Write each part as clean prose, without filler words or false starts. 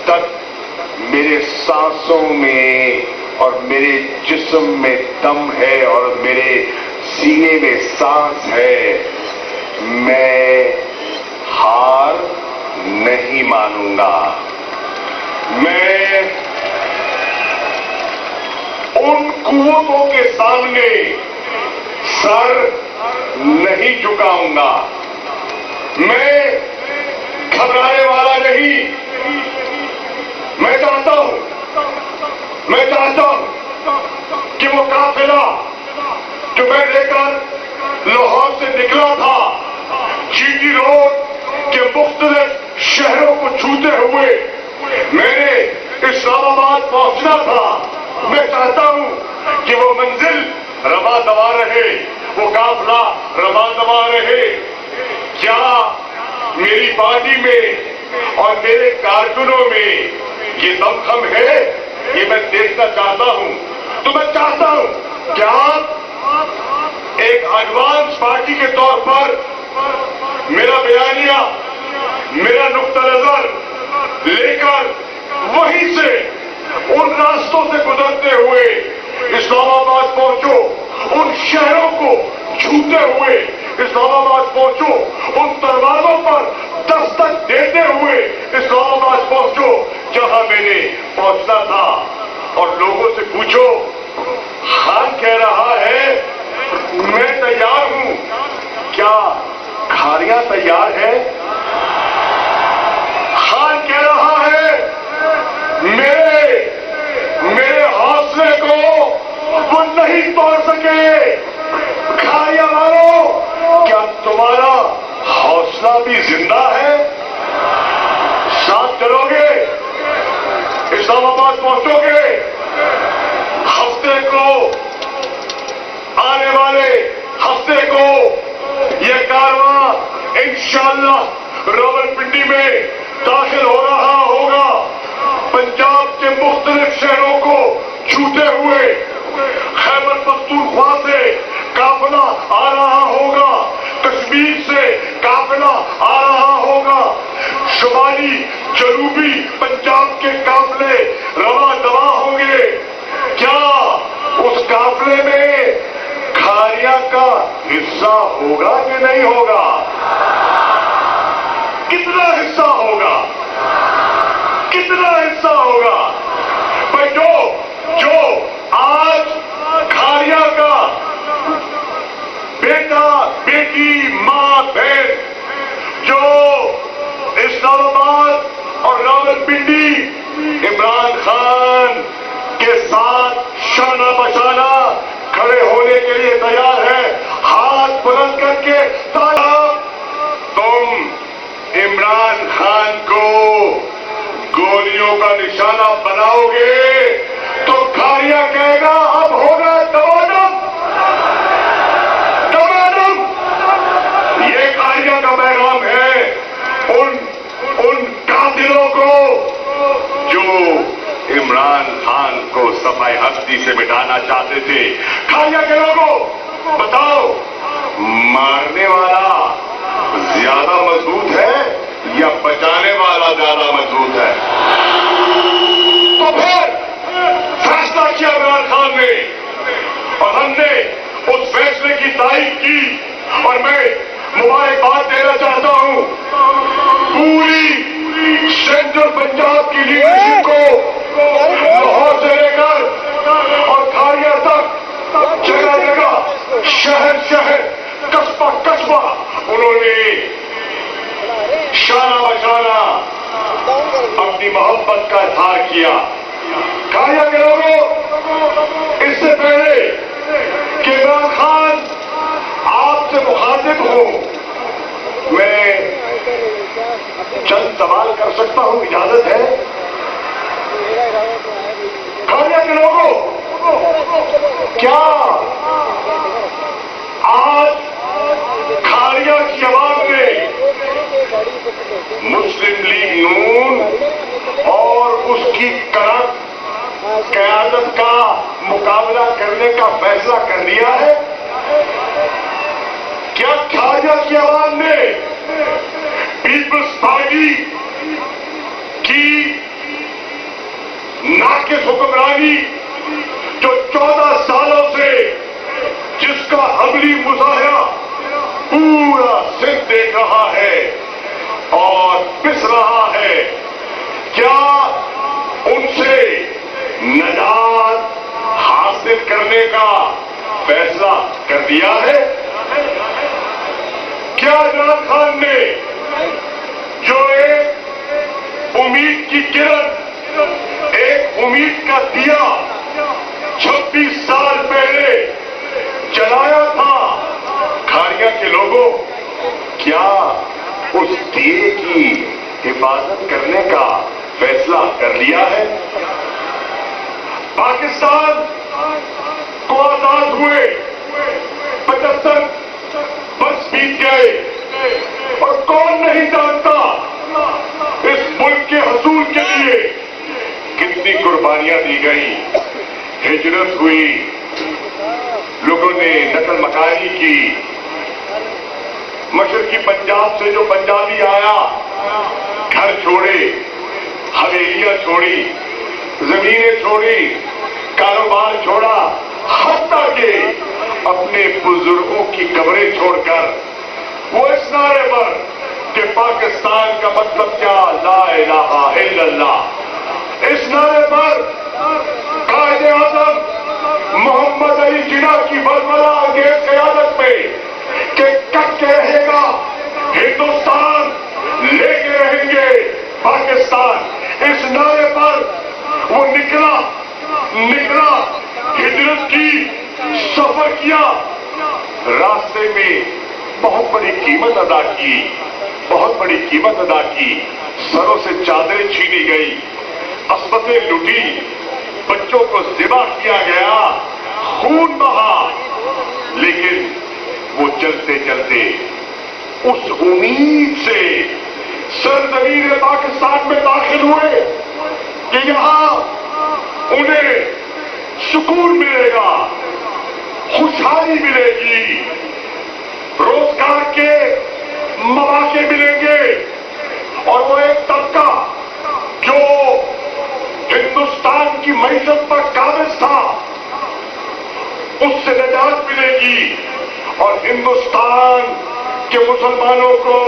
تک میرے سانسوں میں اور میرے جسم میں دم ہے اور میرے سینے میں سانس ہے، میں ہار نہیں مانوں گا۔ میں ان قوتوں کے سامنے سر نہیں جھکاؤں گا۔ میں گھبرانے والا نہیں۔ میں چاہتا ہوں کہ وہ قافلہ جو میں لے کر لاہور سے نکلا تھا، جی ٹی روڈ کے مختلف شہروں کو چھوتے ہوئے میں نے اسلام آباد پہنچنا تھا، میں چاہتا ہوں کہ وہ منزل رواں دوا رہے، وہ قافلہ رواں دوا رہے۔ کیا میری پارٹی میں اور میرے کارکنوں میں یہ دمخم ہے؟ یہ میں دیکھنا چاہتا ہوں۔ تو میں چاہتا ہوں کہ آپ ایک ایڈوانس پارٹی کے طور پر میرا بیانیہ، میرا نقطہ نظر لے کر وہیں سے ان راستوں سے گزرتے ہوئے اسلام آباد پہنچو، ان شہروں کو چھوتے ہوئے اسلام آباد پہنچو، ان دروازوں پر دستک دیتے ہوئے اسلام آباد پہنچو جہاں میں نے پہنچنا تھا، اور لوگوں سے پوچھو خان کہہ رہا ہے میں تیار ہوں، کیا کھاریاں تیار ہے؟ خان کہہ رہا ہے میرے حوصلے کو وہ نہیں توڑ سکے۔ کھاریاں والو، کیا تمہارا حوصلہ بھی زندہ ہے؟ ساتھ چلو گے؟ اسلام آباد پہنچو گے؟ ہفتے کو، آنے والے ہفتے کو یہ کارواں انشاءاللہ راولپنڈی میں داخل ہو رہا ہوگا۔ پنجاب کے مختلف شہروں کو چھوتے ہوئے خیبر پختونخوا سے قافلہ آ رہا ہوگا، کشمیر سے قافلہ آ رہا ہوگا، شمالی جنوبی پنجاب کے قافلے رواں دواں ہوں گے۔ کیا اس قافلے میں کھاریاں کا حصہ ہوگا کہ نہیں ہوگا؟ کتنا حصہ ہوگا؟ کتنا حصہ ہوگا؟ بھائی جو آج کھاریاں کا بیٹا بیٹی ماں بہن جو اسلام آباد اور راولپنڈی عمران خان کے ساتھ شانہ بشانہ کھڑے ہونے کے لیے تیار ہے، ہاتھ بلند کر کے تم عمران خان کو گولیوں کا نشانہ بناؤ گے تو کھاریاں کہے گا اب ہوگا دمادم۔ یہ کھاریاں کا پیغام ہے ان قاتلوں کو جو عمران خان کو صفحہ ہستی سے مٹانا چاہتے تھے۔ کھاریاں کے لوگوں بتاؤ، مارنے والا زیادہ مضبوط ہے یا بچانے والا زیادہ مضبوط ہے؟ تو پھر فیصلہ کیا عمران خان نے، اور ہم نے اس فیصلے کی تائید کی، اور میں مبارکباد دینا چاہتا ہوں پوری سینٹرل پنجاب کی لیڈرشپ کو، لاہور سے لے کر اور کھاریاں تک، جگہ جگہ، شہر شہر، قصبہ قصبہ، انہوں نے شانہ بشانہ اپنی محبت کا اظہار کیا۔ کھاریاں کے لوگوں، اس سے پہلے کہ عمران خان آپ سے مخاطب ہوں، میں چند سوال کر سکتا ہوں؟ اجازت ہے؟ کھاریاں کے لوگوں، کیا آج کھاریاں کی عوام نے مسلم لیگ نون اور اس کی کرت قیادت کا مقابلہ کرنے کا فیصلہ کر لیا ہے؟ کیا کھاریاں کی عوام نے پیپلز پارٹی کی ناقص حکمرانی جو 14 سالوں سے جس کا عملی مظاہرہ پورا سندھ دیکھ رہا ہے اور پس رہا ہے، کیا ان سے نجات حاصل کرنے کا فیصلہ کر دیا ہے؟ کیا عمران خان نے جو ایک امید کی کرن، ایک امید کا دیا 26 سال پہلے جلایا تھا کھاریا کے لوگوں، کیا اس دیے کی حفاظت کرنے کا فیصلہ کر لیا ہے؟ پاکستان کو آزاد ہوئے 75 برس بیت گئے اور کون نہیں جانتا اس ملک کے حصول کے لیے کتنی قربانیاں دی گئی، ہجرت ہوئی، لوگوں نے نقل مکانی کی، مشرقی پنجاب سے جو پنجابی آیا گھر چھوڑے، حویلیاں چھوڑی، زمینیں چھوڑی، کاروبار چھوڑا، حتیٰ کہ اپنے بزرگوں کی قبریں چھوڑ کر وہ اس نعرے پر کہ پاکستان کا مطلب کیا، لا الہ الا اللہ، اس نعرے پر قائد اعظم محمد علی جناح کی برملا انگیز قیادت میں کہ کٹ کے رہے گا ہندوستان، لے کے رہیں گے پاکستان، اس نعرے پر وہ نکلا، ہجرت کی، سفر کیا، راستے میں بہت بڑی قیمت ادا کی، بہت بڑی قیمت ادا کی، سروں سے چادریں چھینی گئی، عصمتیں لوٹی، بچوں کو ذبح کیا گیا، خون بہا، لیکن وہ چلتے چلتے اس امید سے سرزمین پاکستان میں داخل ہوئے کہ یہاں انہیں سکون ملے گا، خوشحالی ملے گی، روزگار کے مواقع ملیں گے، اور وہ ایک طبقہ جو ہندوستان کی معیشت پر قابض تھا اس سے نجات ملے گی، اور ہندوستان کے مسلمانوں کو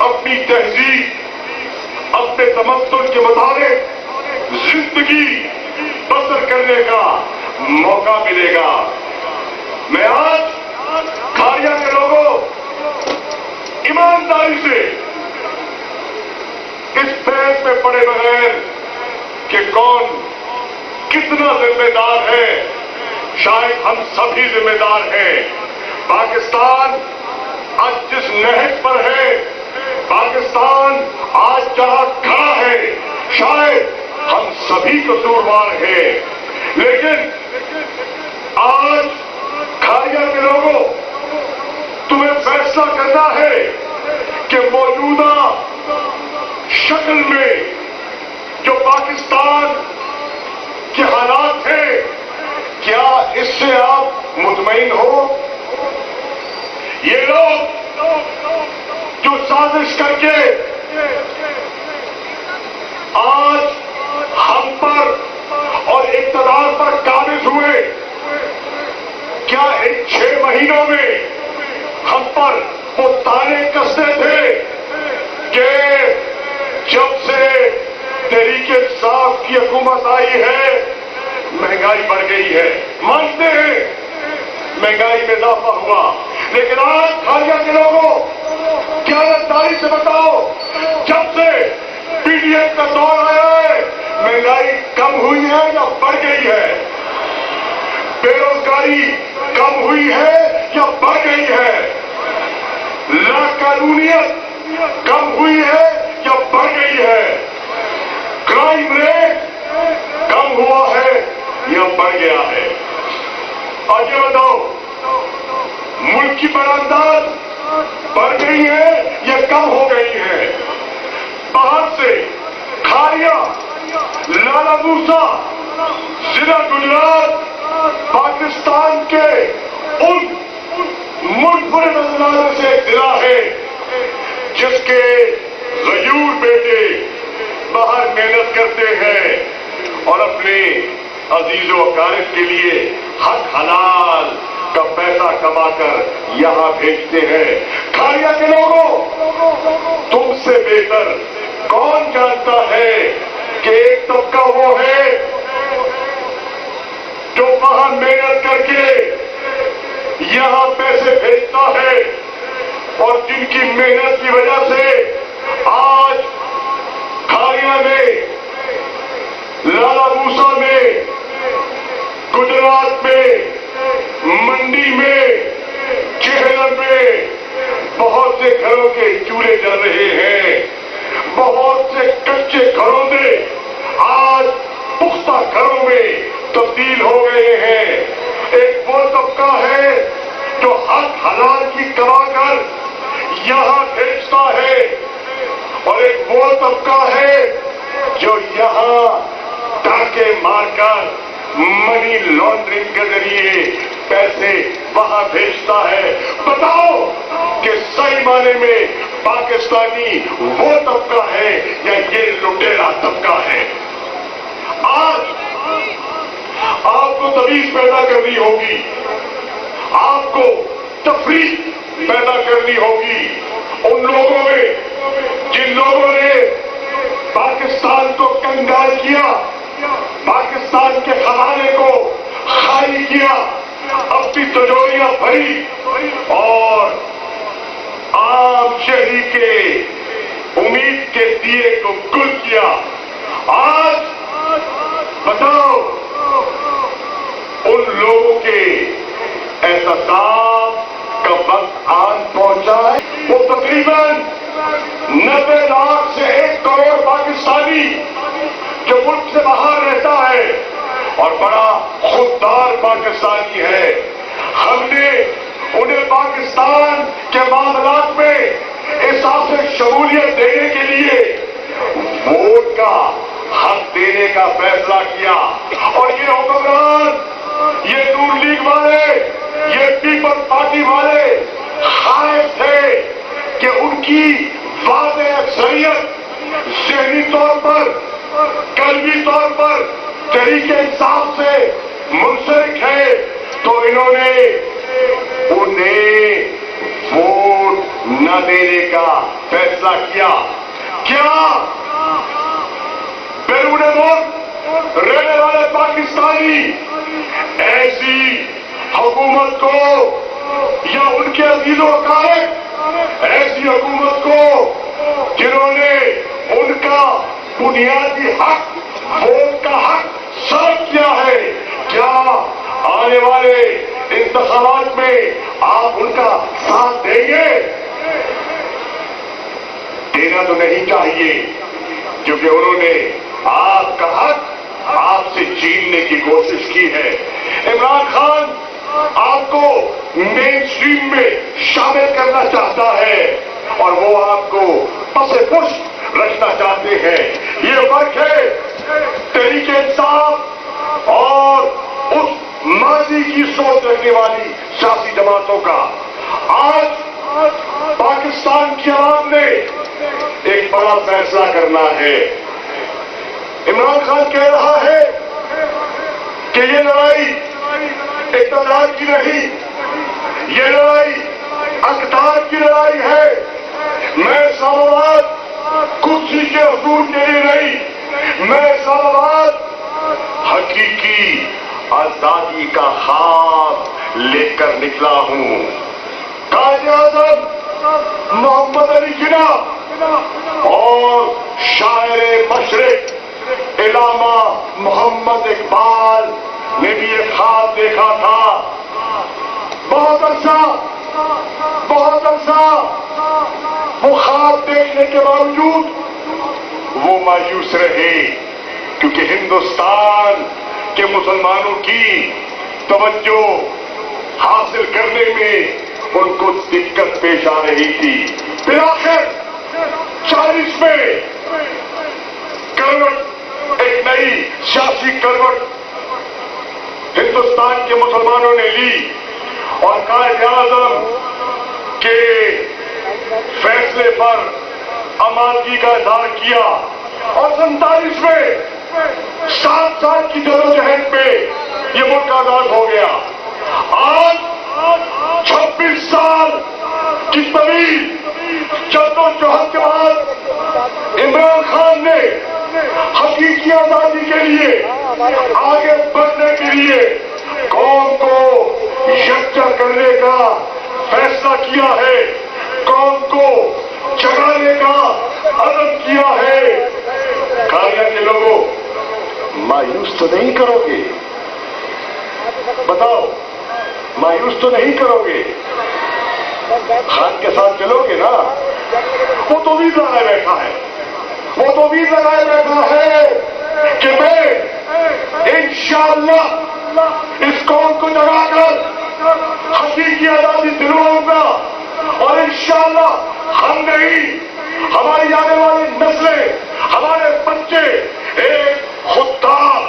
اپنی تہذیب، اپنے تمدن کے مطابق زندگی بسر کرنے کا موقع ملے گا۔ میں آج کھاریا کے لوگوں ایمانداری سے اس فیصلے میں پڑے بغیر کہ کون کتنا ذمہ دار ہے، شاید ہم سبھی ذمہ دار ہیں۔ پاکستان آج جس نہج پر ہے، پاکستان آج جہاں کھڑا ہے، شاید ہم سبھی قصوروار ہیں، لیکن آج کھاریا کے لوگوں تمہیں فیصلہ کرنا ہے کہ موجودہ شکل میں جو پاکستان کے حالات ہیں، کیا اس سے آپ مطمئن ہو؟ یہ لوگ جو سازش کر کے آج ہم پر اور اقتدار پر قابض ہوئے، کیا ان 6 مہینوں میں ہم پر وہ تانے کستے تھے کہ جب سے تحریک انصاف کی حکومت آئی ہے مہنگائی بڑھ گئی ہے؟ مانتے ہیں مہنگائی میں اضافہ ہوا، لیکن آج کھاریا کے لوگوں کیا داری سے بتاؤ، جب سے پی ڈی ایف کا دور آیا ہے مہنگائی کم ہوئی ہے یا بڑھ گئی ہے؟ بے روزگاری کم ہوئی ہے یا بڑھ گئی ہے؟ لا قانونیت کم ہوئی ہے یا بڑھ گئی ہے؟ کرائم ریٹ کم ہوا ہے یا بڑھ گیا ہے؟ اور یہ بتاؤ ملک کی برآمدات بڑھ گئی ہے یا کم ہو گئی ہے؟ باہر سے کھاریا، لالا موسا، ضلع گجرات، پاکستان کے ان منفرد اضلاع سے ایک ضلع ہے جس کے غیور بیٹے باہر محنت کرتے ہیں اور اپنے عزیز و اقارب کے لیے حق حلال کا پیسہ کما کر یہاں بھیجتے ہیں۔ کھاریا کے لوگوں، تم سے بہتر کون جانتا ہے کہ ایک طبقہ وہ ہے جو وہاں محنت کر کے یہاں پیسے بھیجتا ہے اور جن کی محنت کی وجہ سے آج کھاریا میں، لالا موسا میں، گجرات میں، منڈی میں، چہلم میں بہت سے گھروں کے چولہے جل رہے ہیں، بہت سے کچے گھروں میں آج پختہ گھروں میں تبدیل ہو گئے ہیں۔ ایک وہ طبقہ ہے جو حق حلال کی کما کر یہاں بھیجتا ہے اور ایک وہ طبقہ ہے جو یہاں ڈاکے مار کر منی لانڈرنگ کے ذریعے پیسے وہاں بھیجتا ہے۔ بتاؤ کہ صحیح معنی میں پاکستانی وہ طبقہ ہے یا یہ لٹیرا طبقہ ہے؟ آج آپ کو تمیز پیدا کرنی ہوگی، آپ کو تفریق پیدا کرنی ہوگی ان لوگوں میں جن لوگوں نے پاکستان کو کنگال کیا، پاکستان کے خزانے کو خالی کیا، اپنی تجوریاں بھری اور عام شہری کے امید کے دیے کو گل کیا۔ آج بتاؤ ان لوگوں کے احتساب کا وقت آن پہنچا ہے۔ وہ تقریباً 90 لاکھ سے 1 کروڑ پاکستانی جو ملک سے باہر رہتا ہے اور بڑا خوددار پاکستانی ہے، ہم نے انہیں پاکستان کے معاملات میں احساس شمولیت دینے کے لیے ووٹ کا حق دینے کا فیصلہ کیا اور یہ حکمران، یہ نون لیگ والے، یہ پیپل پارٹی والے خائف تھے کہ ان کی واضح اکثریت ذہنی طور پر، قلبی طور پر تحریک انصاف سے منسلک ہے، تو انہوں نے انہیں ووٹ نہ دینے کا فیصلہ کیا۔ کیا بیرون ملک رہنے والے پاکستانی ایسی حکومت کو یا ان کے عزیز و اقارب ایسی حکومت کو جنہوں نے ان کا بنیادی حق ووٹ کا حق سلب کیا ہے، کیا آنے والے انتخابات میں آپ ان کا ساتھ دیں گے؟ دینا تو نہیں چاہیے، کیونکہ انہوں نے آپ کا حق آپ سے چھیننے کی کوشش کی ہے۔ عمران خان آپ کو مین سٹریم میں شامل کرنا چاہتا ہے اور وہ آپ کو پس پشت رکھنا چاہتے ہیں۔ یہ فرق ہے تحریک انصاف اور اس ماضی کی سوچ رکھنے والی سیاسی جماعتوں کا۔ آج پاکستان کی عوام نے ایک بڑا فیصلہ کرنا ہے۔ عمران خان کہہ رہا ہے کہ یہ لڑائی اقتدار کی نہیں، یہ لڑائی اقدار کی لڑائی ہے۔ میں اسلام آباد کرسی کے حصول کے لیے نہیں، میں اسلام آباد حقیقی آزادی کا خواب لے کر نکلا ہوں۔ قائد اعظم محمد علی جناح اور شاعر مشرق علامہ محمد اقبال نے بھی ایک خواب دیکھا تھا۔ بہت عرصہ وہ خواب دیکھنے کے باوجود وہ مایوس رہے، کیونکہ ہندوستان کے مسلمانوں کی توجہ حاصل کرنے میں ان کو دقت پیش آ رہی تھی۔ پھر آخر 40 میں کروٹ، ایک نئی سیاسی کروٹ ہندوستان کے مسلمانوں نے لی اور قائد اعظم کے فیصلے پر آمادگی کا اظہار کیا اور 47 میں 7 سال کی جدوجہد پہ یہ ملک آزاد ہو گیا. آج 26 سال کی طویل جدوجہد کے بعد عمران خان نے حقیقی آزادی کے لیے آگے بڑھنے کے لیے قوم کو یکجا کرنے کا فیصلہ کیا ہے, قوم کو جگانے کا عزم کیا ہے. کھاریا کے لوگوں, مایوس تو نہیں کرو گے؟ بتاؤ, مایوس تو نہیں کرو گے؟ خان کے ساتھ چلو گے نا؟ وہ تو بھی لگائے بیٹھا ہے, وہ تو بھی لگائے بیٹھا ہے کہ میں انشاءاللہ اس قوم کو جگا کر حقیقی آزادی دلواؤں گا, اور انشاءاللہ ہم نہیں, ہماری آنے والی نسلیں, ہمارے بچے ایک خوددار,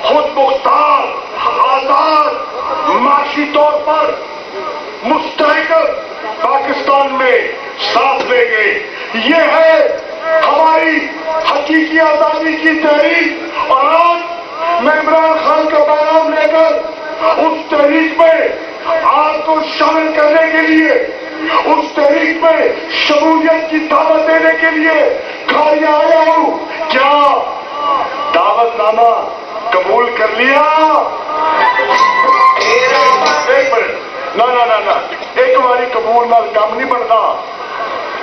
خود مختار, آزاد, معاشی طور پر مستحکم پاکستان میں ساتھ لیں گے. یہ ہے ہماری حقیقی آزادی کی تحریک, اور آج میں عمران خان کا پیغام لے کر اس تحریک میں آپ کو شامل کرنے کے لیے, اس تحریک میں شمولیت کی دعوت دینے کے لیے کھاریا آیا ہوں. کیا دعوت نامہ قبول کر لیا؟ ایک منٹ, نہ ایک باری قبول نال کام نہیں بنتا,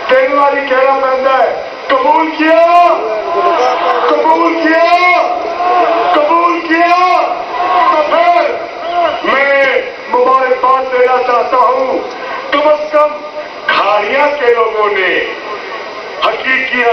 3 باری کہنا پڑتا ہے. قبول کیا, قبول کیا, قبول کیا. تو پھر میں مبارکباد دینا چاہتا ہوں, کم از کم کھاریا کے لوگوں نے حقیقی